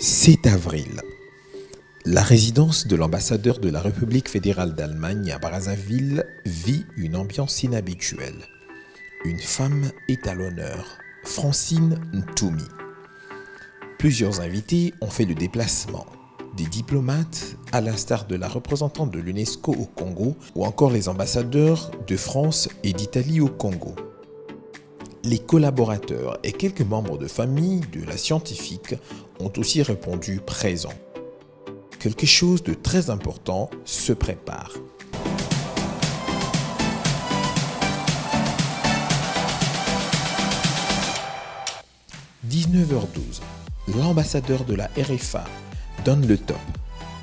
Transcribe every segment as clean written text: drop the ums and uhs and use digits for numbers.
7 avril. La résidence de l'ambassadeur de la République fédérale d'Allemagne à Brazzaville vit une ambiance inhabituelle. Une femme est à l'honneur, Francine Ntoumi. Plusieurs invités ont fait le déplacement. Des diplomates, à l'instar de la représentante de l'UNESCO au Congo, ou encore les ambassadeurs de France et d'Italie au Congo. Les collaborateurs et quelques membres de famille de la scientifique ont aussi répondu présents. Quelque chose de très important se prépare. « 19h12, l'ambassadeur de la RFA donne le top.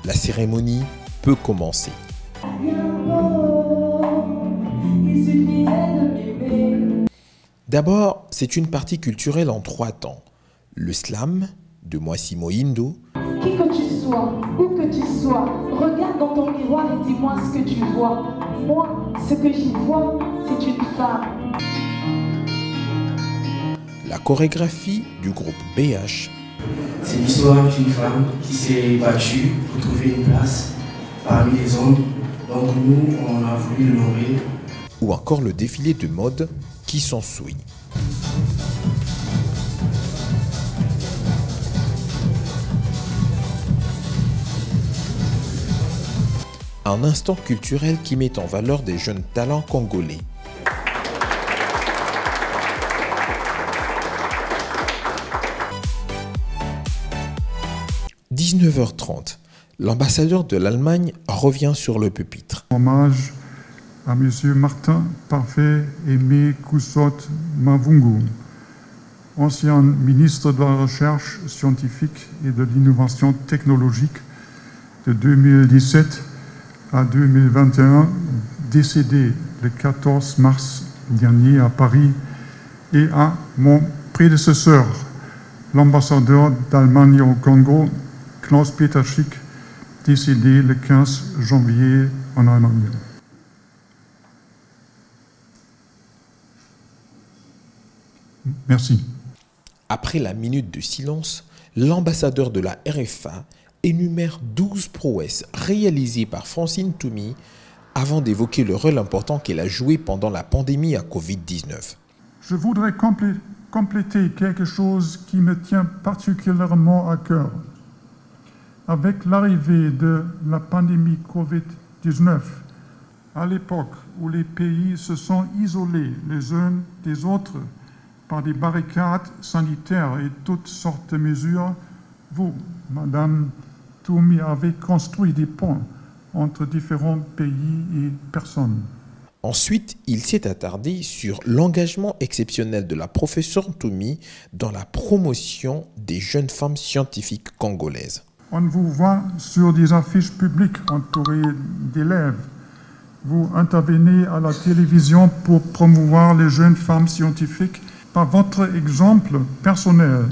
La cérémonie peut commencer. D'abord, c'est une partie culturelle en 3 temps. Le slam, de Mwasi Mohindo. Qui que tu sois, où que tu sois, regarde dans ton miroir et dis-moi ce que tu vois. Moi, ce que j'y vois, c'est une femme. La chorégraphie du groupe BH. C'est l'histoire d'une femme qui s'est battue pour trouver une place parmi les hommes. Donc nous, on a voulu l'honorer. Ou encore le défilé de mode qui s'ensuit. Un instant culturel qui met en valeur des jeunes talents congolais. « 19h30, l'ambassadeur de l'Allemagne revient sur le pupitre. Hommage à M. Martin Parfait Aimé Coussot Mavungu, ancien ministre de la Recherche scientifique et de l'innovation technologique de 2017 à 2021, décédé le 14 mars dernier à Paris, et à mon prédécesseur, l'ambassadeur d'Allemagne au Congo, Klaus-Peter Schick, décédé le 15 janvier en Allemagne. Merci. Après la minute de silence, l'ambassadeur de la RFA énumère 12 prouesses réalisées par Francine Ntoumi avant d'évoquer le rôle important qu'elle a joué pendant la pandémie à Covid-19. Je voudrais compléter quelque chose qui me tient particulièrement à cœur. Avec l'arrivée de la pandémie Covid-19, à l'époque où les pays se sont isolés les uns des autres par des barricades sanitaires et toutes sortes de mesures, vous, Madame Ntoumi, avez construit des ponts entre différents pays et personnes. Ensuite, il s'est attardé sur l'engagement exceptionnel de la professeure Ntoumi dans la promotion des jeunes femmes scientifiques congolaises. On vous voit sur des affiches publiques entourées d'élèves. Vous intervenez à la télévision pour promouvoir les jeunes femmes scientifiques. Par votre exemple personnel,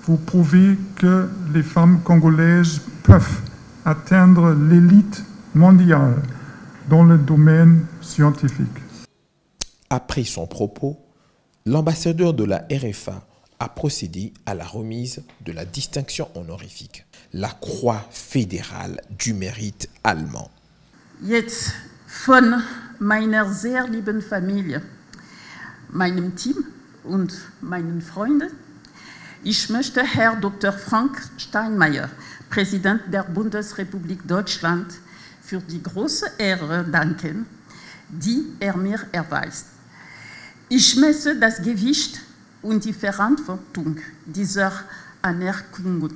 vous prouvez que les femmes congolaises peuvent atteindre l'élite mondiale dans le domaine scientifique. Après son propos, l'ambassadeur de la RFA a procédé à la remise de la distinction honorifique, la Croix fédérale du mérite allemand. Jetzt von meiner sehr lieben Familie, meinem Team und meinen Freunden. Ich möchte Herr Dr. Frank Steinmeier, Präsident der Bundesrepublik Deutschland, für die große Ehre danken, die mir erweist. Ich messe das Gewicht und die Verantwortung dieser Anerkennung.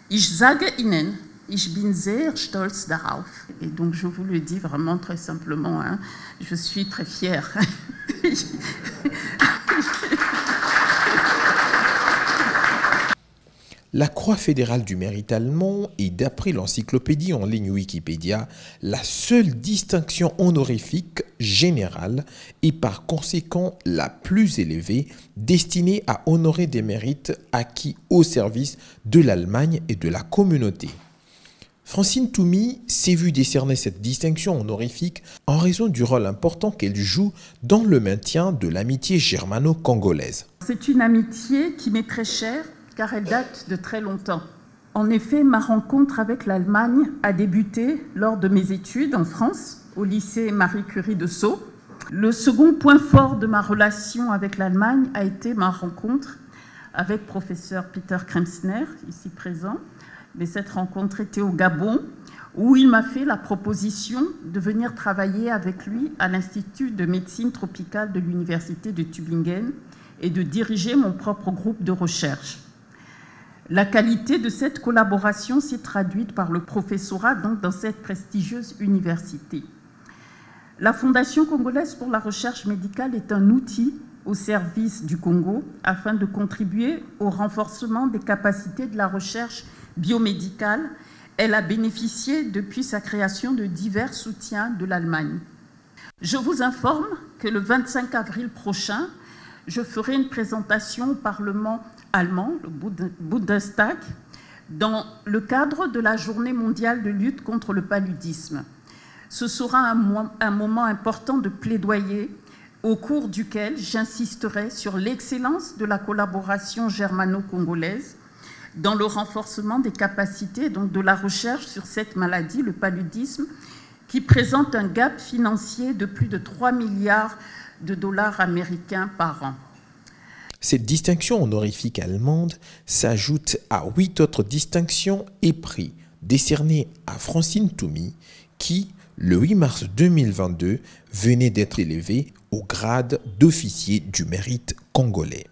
Ich sage Ihnen, ich bin sehr stolz darauf. Et donc je vous le dis vraiment très simplement, hein, je suis très fière. La Croix fédérale du mérite allemand est, d'après l'encyclopédie en ligne Wikipédia, la seule distinction honorifique générale et par conséquent la plus élevée destinée à honorer des mérites acquis au service de l'Allemagne et de la communauté. Francine Ntoumi s'est vue décerner cette distinction honorifique en raison du rôle important qu'elle joue dans le maintien de l'amitié germano-congolaise. C'est une amitié qui m'est très chère car elle date de très longtemps. En effet, ma rencontre avec l'Allemagne a débuté lors de mes études en France, au lycée Marie Curie de Sceaux. Le second point fort de ma relation avec l'Allemagne a été ma rencontre avec professeur Peter Kremsner, ici présent. Mais cette rencontre était au Gabon, où il m'a fait la proposition de venir travailler avec lui à l'Institut de médecine tropicale de l'Université de Tübingen et de diriger mon propre groupe de recherche. La qualité de cette collaboration s'est traduite par le professorat donc, dans cette prestigieuse université. La Fondation congolaise pour la recherche médicale est un outil au service du Congo afin de contribuer au renforcement des capacités de la recherche biomédicale. Elle a bénéficié depuis sa création de divers soutiens de l'Allemagne. Je vous informe que le 25 avril prochain, je ferai une présentation au Parlement allemand, le Bundestag, dans le cadre de la Journée mondiale de lutte contre le paludisme. Ce sera un moment important de plaidoyer au cours duquel j'insisterai sur l'excellence de la collaboration germano-congolaise dans le renforcement des capacités donc de la recherche sur cette maladie, le paludisme, qui présente un gap financier de plus de 3 milliards de dollars américains par an. Cette distinction honorifique allemande s'ajoute à 8 autres distinctions et prix décernés à Francine Toumi, qui, le 8 mars 2022, venait d'être élevée au grade d'officier du mérite congolais.